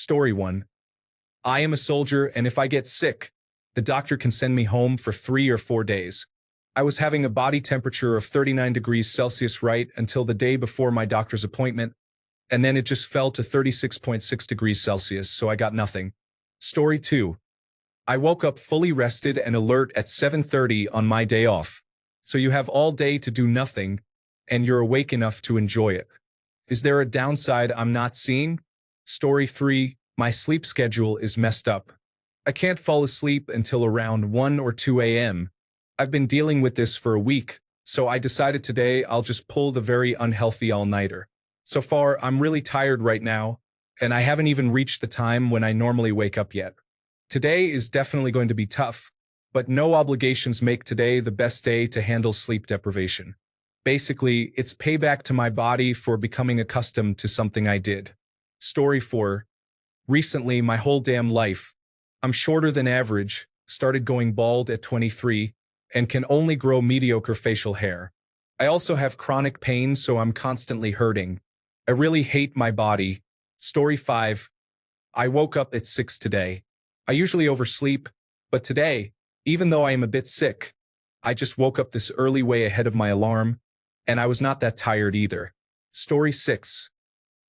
Story 1. I am a soldier, and if I get sick, the doctor can send me home for 3 or 4 days. I was having a body temperature of 39 degrees Celsius right until the day before my doctor's appointment, and then it just fell to 36.6 degrees Celsius, so I got nothing. Story 2. I woke up fully rested and alert at 7:30 on my day off. So you have all day to do nothing, and you're awake enough to enjoy it. Is there a downside I'm not seeing? Story 3. My sleep schedule is messed up. I can't fall asleep until around 1 or 2 a.m. I've been dealing with this for a week, so I decided today I'll just pull the very unhealthy all-nighter. So far, I'm really tired right now, and I haven't even reached the time when I normally wake up yet. Today is definitely going to be tough, but no obligations make today the best day to handle sleep deprivation. Basically, it's payback to my body for becoming accustomed to something I did. Story 4. Recently, my whole damn life, I'm shorter than average, started going bald at 23, and can only grow mediocre facial hair. I also have chronic pain, so I'm constantly hurting. I really hate my body. Story 5. I woke up at 6 today. I usually oversleep, but today, even though I am a bit sick, I just woke up this early way ahead of my alarm, and I was not that tired either. Story 6.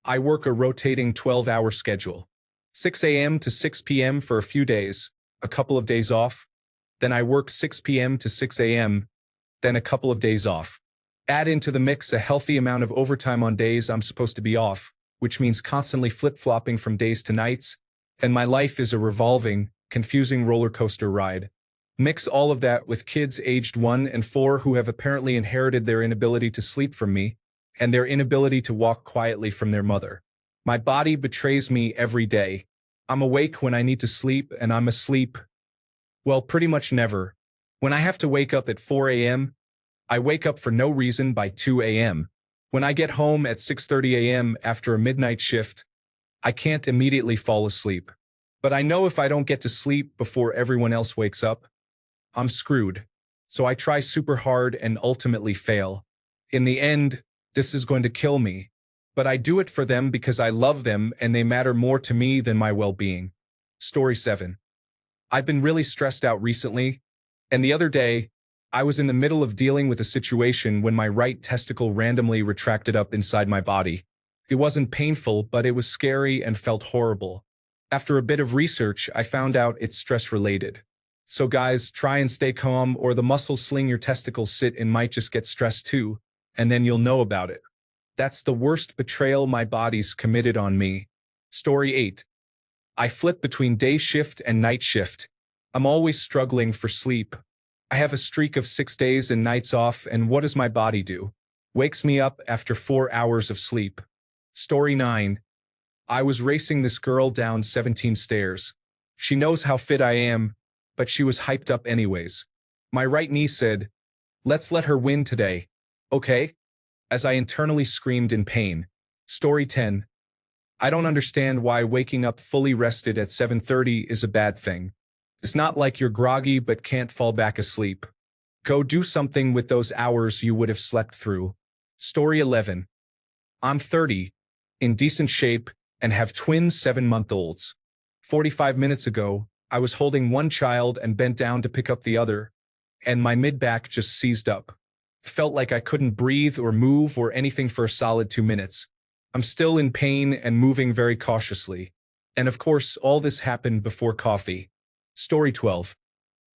I work a rotating 12-hour schedule. 6 a.m. to 6 p.m. for a few days, a couple of days off. Then I work 6 p.m. to 6 a.m., then a couple of days off. Add into the mix a healthy amount of overtime on days I'm supposed to be off, which means constantly flip-flopping from days to nights, and my life is a revolving, confusing roller coaster ride. Mix all of that with kids aged 1 and 4 who have apparently inherited their inability to sleep from me, and their inability to walk quietly from their mother. My body betrays me every day. I'm awake when I need to sleep, and I'm asleep, well, pretty much never. When I have to wake up at 4 a.m., I wake up for no reason by 2 a.m. When I get home at 6:30 a.m. after a midnight shift, I can't immediately fall asleep. But I know if I don't get to sleep before everyone else wakes up, I'm screwed. So I try super hard and ultimately fail. In the end, this is going to kill me. But I do it for them because I love them and they matter more to me than my well-being. Story 7. I've been really stressed out recently, and the other day, I was in the middle of dealing with a situation when my right testicle randomly retracted up inside my body. It wasn't painful, but it was scary and felt horrible. After a bit of research, I found out it's stress-related. So guys, try and stay calm, or the muscles sling your testicles sit in might just get stressed too, and then you'll know about it. That's the worst betrayal my body's committed on me. Story 8. I flip between day shift and night shift. I'm always struggling for sleep. I have a streak of 6 days and nights off, and what does my body do? Wakes me up after 4 hours of sleep. Story 9. I was racing this girl down 17 stairs. She knows how fit I am, but she was hyped up anyways. My right knee said, "Let's let her win today, okay?" As I internally screamed in pain. Story 10. I don't understand why waking up fully rested at 7:30 is a bad thing. It's not like you're groggy but can't fall back asleep. Go do something with those hours you would have slept through. Story 11. I'm 30, in decent shape, and have twin 7-month-olds. 45 minutes ago, I was holding one child and bent down to pick up the other, and my mid-back just seized up. Felt like I couldn't breathe or move or anything for a solid 2 minutes. I'm still in pain and moving very cautiously. And of course, all this happened before coffee. Story 12.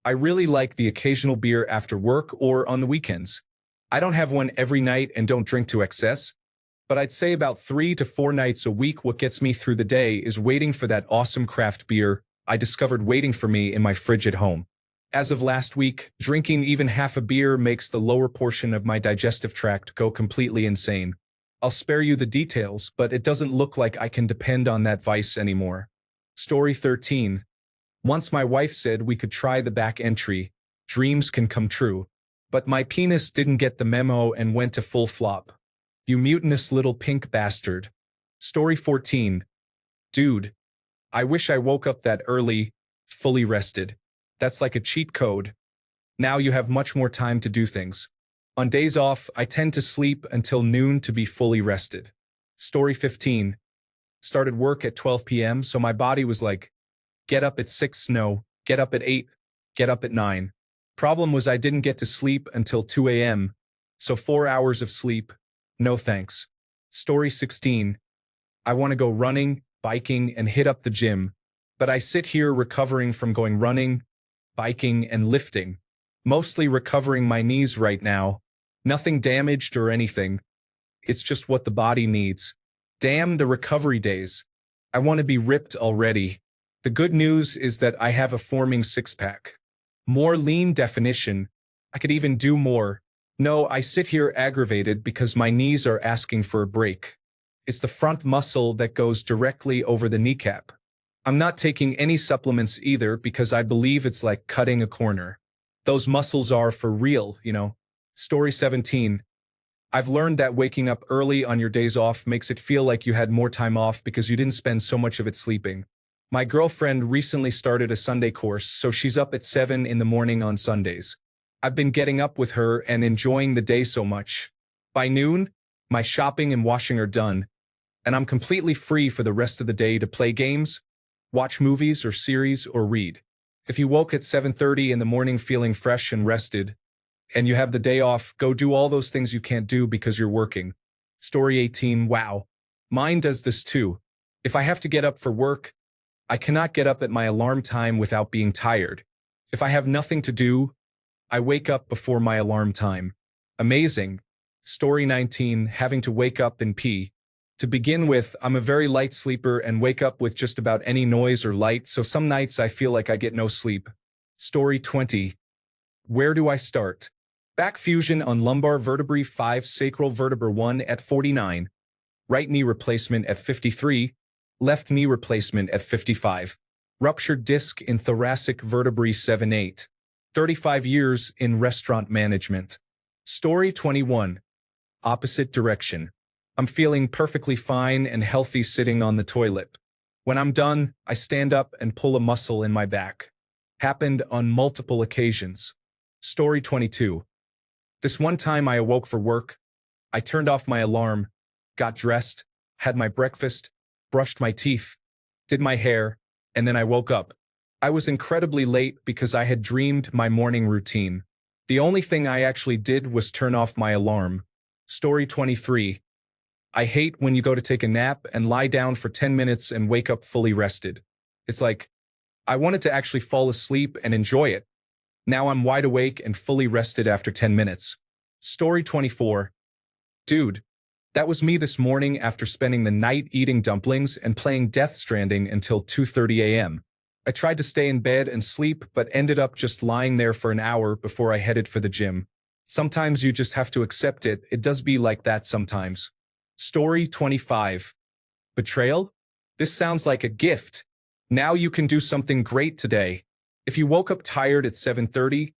I really like the occasional beer after work or on the weekends. I don't have one every night and don't drink to excess, but I'd say about 3 to 4 nights a week. What gets me through the day is waiting for that awesome craft beer I discovered waiting for me in my fridge at home. As of last week, drinking even half a beer makes the lower portion of my digestive tract go completely insane. I'll spare you the details, but it doesn't look like I can depend on that vice anymore. Story 13. Once my wife said we could try the back entry, dreams can come true. But my penis didn't get the memo and went to full flop. You mutinous little pink bastard. Story 14. Dude, I wish I woke up that early, fully rested. That's like a cheat code. Now you have much more time to do things. On days off, I tend to sleep until noon to be fully rested. Story 15. Started work at 12 p.m., so my body was like, get up at 6, no, get up at 8, get up at 9. Problem was I didn't get to sleep until 2 a.m., so 4 hours of sleep, no thanks. Story 16. I want to go running, biking, and hit up the gym, but I sit here recovering from going running, biking, and lifting. Mostly recovering my knees right now. Nothing damaged or anything. It's just what the body needs. Damn the recovery days. I want to be ripped already. The good news is that I have a forming six-pack. More lean definition. I could even do more. No, I sit here aggravated because my knees are asking for a break. It's the front muscle that goes directly over the kneecap. I'm not taking any supplements either because I believe it's like cutting a corner. Those muscles are for real, you know. Story 17. I've learned that waking up early on your days off makes it feel like you had more time off because you didn't spend so much of it sleeping. My girlfriend recently started a Sunday course, so she's up at 7 in the morning on Sundays. I've been getting up with her and enjoying the day so much. By noon, my shopping and washing are done, and I'm completely free for the rest of the day to play games, watch movies or series, or read. If you woke at 7:30 in the morning feeling fresh and rested, and you have the day off, go do all those things you can't do because you're working. Story 18. Wow. Mine does this too. If I have to get up for work, I cannot get up at my alarm time without being tired. If I have nothing to do, I wake up before my alarm time. Amazing. Story 19. Having to wake up and pee. To begin with, I'm a very light sleeper and wake up with just about any noise or light, so some nights I feel like I get no sleep. Story 20. Where do I start? Back fusion on lumbar vertebrae 5, sacral vertebra 1 at 49. Right knee replacement at 53. Left knee replacement at 55. Ruptured disc in thoracic vertebrae 7-8. 35 years in restaurant management. Story 21. Opposite direction. I'm feeling perfectly fine and healthy sitting on the toilet. When I'm done, I stand up and pull a muscle in my back. Happened on multiple occasions. Story 22. This one time I awoke for work. I turned off my alarm, got dressed, had my breakfast, brushed my teeth, did my hair, and then I woke up. I was incredibly late because I had dreamed my morning routine. The only thing I actually did was turn off my alarm. Story 23. I hate when you go to take a nap and lie down for 10 minutes and wake up fully rested. It's like, I wanted to actually fall asleep and enjoy it. Now I'm wide awake and fully rested after 10 minutes. Story 24. Dude, that was me this morning after spending the night eating dumplings and playing Death Stranding until 2:30 a.m. I tried to stay in bed and sleep, but ended up just lying there for an hour before I headed for the gym. Sometimes you just have to accept it. It does be like that sometimes. Story 25. Betrayal? This sounds like a gift. Now you can do something great today. If you woke up tired at 7:30,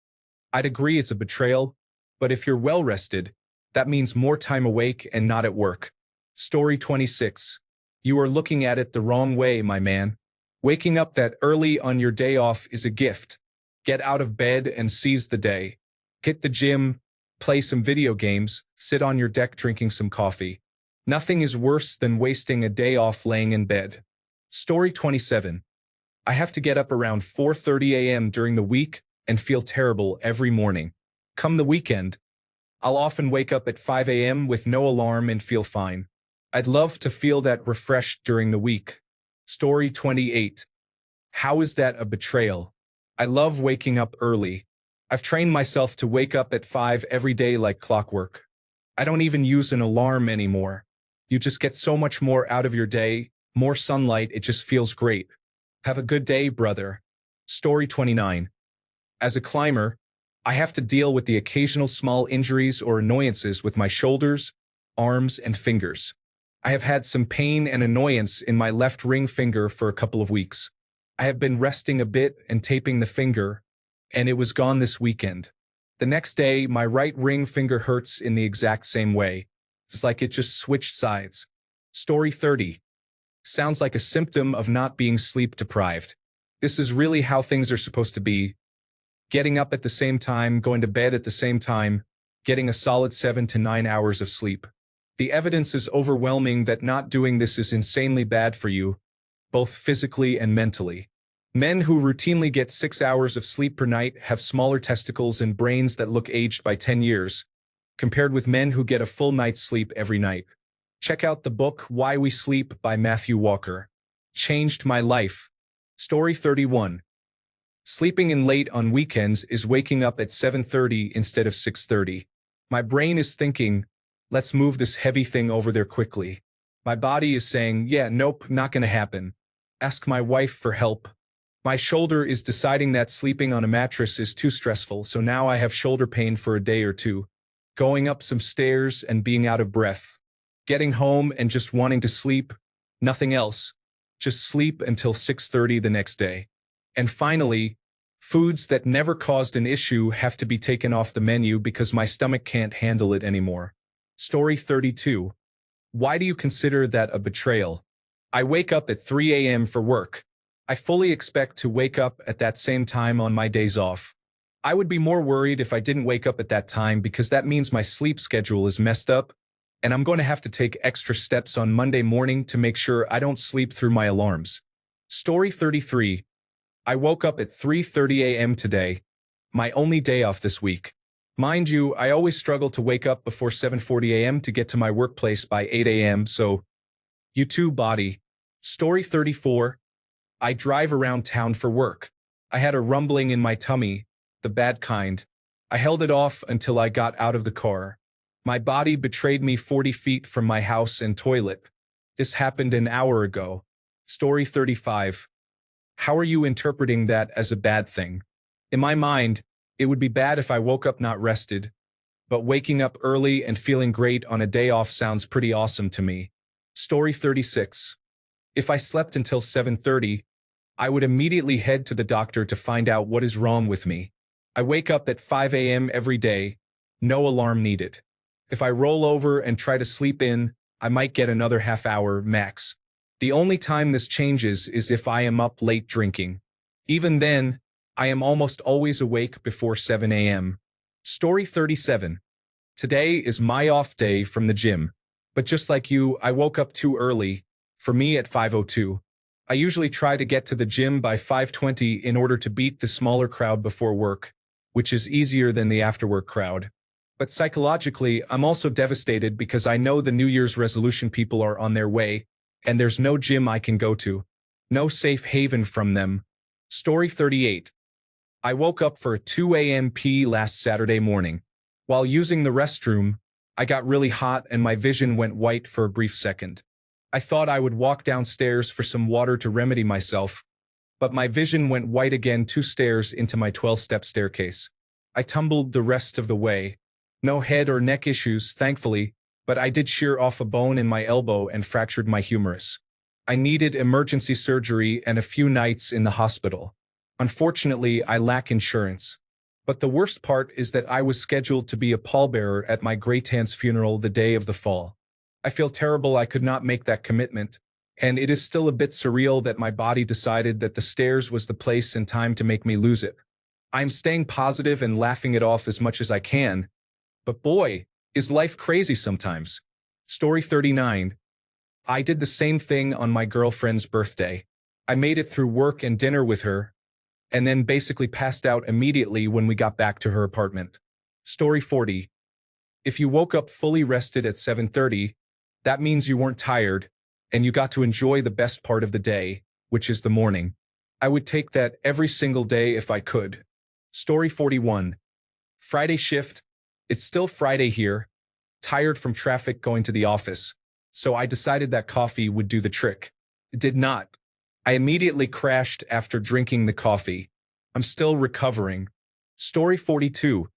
I'd agree it's a betrayal, but if you're well rested, that means more time awake and not at work. Story 26. You are looking at it the wrong way, my man. Waking up that early on your day off is a gift. Get out of bed and seize the day. Hit the gym, play some video games, sit on your deck drinking some coffee. Nothing is worse than wasting a day off laying in bed. Story 27. I have to get up around 4:30 a.m. during the week and feel terrible every morning. Come the weekend, I'll often wake up at 5 a.m. with no alarm and feel fine. I'd love to feel that refreshed during the week. Story 28. How is that a betrayal? I love waking up early. I've trained myself to wake up at 5 every day like clockwork. I don't even use an alarm anymore. You just get so much more out of your day, more sunlight, it just feels great. Have a good day, brother. Story 29. As a climber, I have to deal with the occasional small injuries or annoyances with my shoulders, arms, and fingers. I have had some pain and annoyance in my left ring finger for a couple of weeks. I have been resting a bit and taping the finger, and it was gone this weekend. The next day, my right ring finger hurts in the exact same way. It's like it just switched sides. Story 30. Sounds like a symptom of not being sleep deprived. This is really how things are supposed to be. Getting up at the same time, going to bed at the same time, getting a solid 7 to 9 hours of sleep. The evidence is overwhelming that not doing this is insanely bad for you, both physically and mentally. Men who routinely get 6 hours of sleep per night have smaller testicles and brains that look aged by 10 years, compared with men who get a full night's sleep every night. Check out the book Why We Sleep by Matthew Walker. Changed my life. Story 31. Sleeping in late on weekends is waking up at 7:30 instead of 6:30. My brain is thinking, let's move this heavy thing over there quickly. My body is saying, yeah, nope, not gonna happen. Ask my wife for help. My shoulder is deciding that sleeping on a mattress is too stressful, so now I have shoulder pain for a day or two. Going up some stairs and being out of breath. Getting home and just wanting to sleep. Nothing else. Just sleep until 6:30 the next day. And finally, foods that never caused an issue have to be taken off the menu because my stomach can't handle it anymore. Story 32. Why do you consider that a betrayal? I wake up at 3 a.m. for work. I fully expect to wake up at that same time on my days off. I would be more worried if I didn't wake up at that time because that means my sleep schedule is messed up, and I'm going to have to take extra steps on Monday morning to make sure I don't sleep through my alarms. Story 33. I woke up at 3:30 a.m. today, my only day off this week. Mind you, I always struggle to wake up before 7:40 a.m. to get to my workplace by 8 a.m., so you too, body. Story 34. I drive around town for work. I had a rumbling in my tummy, the bad kind. I held it off until I got out of the car. My body betrayed me 40 feet from my house and toilet. This happened an hour ago. Story 35. How are you interpreting that as a bad thing? In my mind, it would be bad if I woke up not rested, but waking up early and feeling great on a day off sounds pretty awesome to me. Story 36. If I slept until 7:30, I would immediately head to the doctor to find out what is wrong with me. I wake up at 5 a.m. every day, no alarm needed. If I roll over and try to sleep in, I might get another half hour max. The only time this changes is if I am up late drinking. Even then, I am almost always awake before 7 a.m. Story 37. Today is my off day from the gym. But just like you, I woke up too early, for me at 5:02. I usually try to get to the gym by 5:20 in order to beat the smaller crowd before work, which is easier than the after-work crowd. But psychologically, I'm also devastated because I know the New Year's resolution people are on their way, and there's no gym I can go to. No safe haven from them. Story 38. I woke up for a 2 a.m. pee last Saturday morning. While using the restroom, I got really hot and my vision went white for a brief second. I thought I would walk downstairs for some water to remedy myself, but my vision went white again 2 stairs into my 12-step staircase. I tumbled the rest of the way. No head or neck issues, thankfully, but I did shear off a bone in my elbow and fractured my humerus. I needed emergency surgery and a few nights in the hospital. Unfortunately, I lack insurance. But the worst part is that I was scheduled to be a pallbearer at my great aunt's funeral the day of the fall. I feel terrible I could not make that commitment, and it is still a bit surreal that my body decided that the stairs was the place and time to make me lose it. I'm staying positive and laughing it off as much as I can, but boy, is life crazy sometimes. Story 39. I did the same thing on my girlfriend's birthday. I made it through work and dinner with her, and then basically passed out immediately when we got back to her apartment. Story 40. If you woke up fully rested at 7:30, that means you weren't tired, and you got to enjoy the best part of the day, which is the morning. I would take that every single day if I could. Story 41. Friday shift. It's still Friday here, tired from traffic going to the office, so I decided that coffee would do the trick. It did not. I immediately crashed after drinking the coffee. I'm still recovering. Story 42.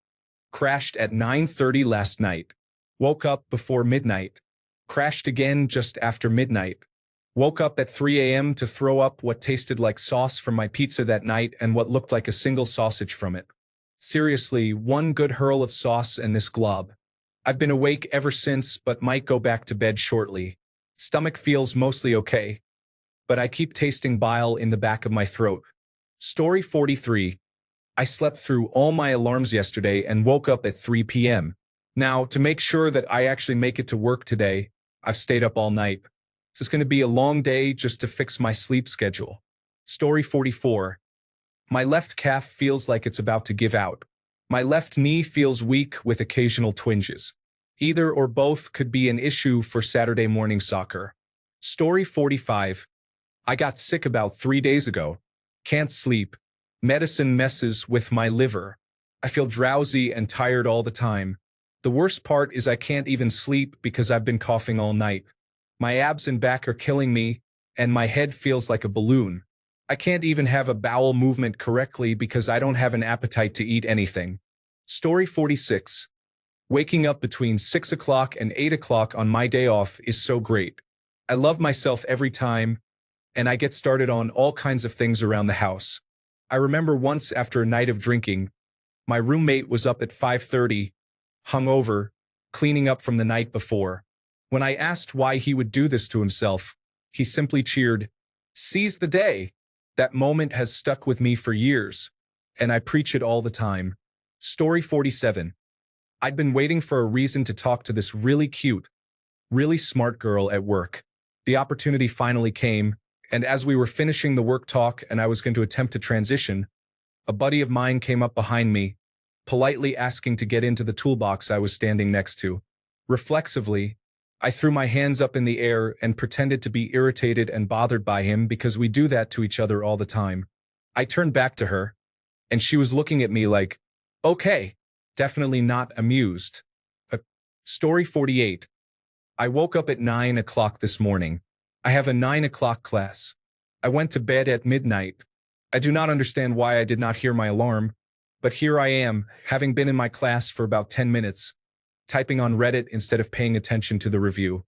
Crashed at 9:30 last night. Woke up before midnight. Crashed again just after midnight. Woke up at 3 a.m. to throw up what tasted like sauce from my pizza that night and what looked like a single sausage from it. Seriously, one good hurl of sauce and this glob. I've been awake ever since but might go back to bed shortly. Stomach feels mostly okay, but I keep tasting bile in the back of my throat. Story 43. I slept through all my alarms yesterday and woke up at 3 p.m. Now, to make sure that I actually make it to work today, I've stayed up all night. This is going to be a long day just to fix my sleep schedule. Story 44. My left calf feels like it's about to give out. My left knee feels weak with occasional twinges. Either or both could be an issue for Saturday morning soccer. Story 45. I got sick about 3 days ago. Can't sleep. Medicine messes with my liver. I feel drowsy and tired all the time. The worst part is I can't even sleep because I've been coughing all night. My abs and back are killing me, and my head feels like a balloon. I can't even have a bowel movement correctly because I don't have an appetite to eat anything. Story 46. Waking up between 6 o'clock and 8 o'clock on my day off is so great. I love myself every time, and I get started on all kinds of things around the house. I remember once after a night of drinking, my roommate was up at 5:30, hungover, cleaning up from the night before. When I asked why he would do this to himself, he simply cheered, "Seize the day." That moment has stuck with me for years, and I preach it all the time. Story 47. I'd been waiting for a reason to talk to this really cute, really smart girl at work. The opportunity finally came, and as we were finishing the work talk and I was going to attempt to transition, a buddy of mine came up behind me, politely asking to get into the toolbox I was standing next to. Reflexively, I threw my hands up in the air and pretended to be irritated and bothered by him because we do that to each other all the time. I turned back to her, and she was looking at me like, okay, definitely not amused. Story 48. I woke up at 9 o'clock this morning. I have a 9 o'clock class. I went to bed at midnight. I do not understand why I did not hear my alarm, but here I am, having been in my class for about 10 minutes, typing on Reddit instead of paying attention to the review.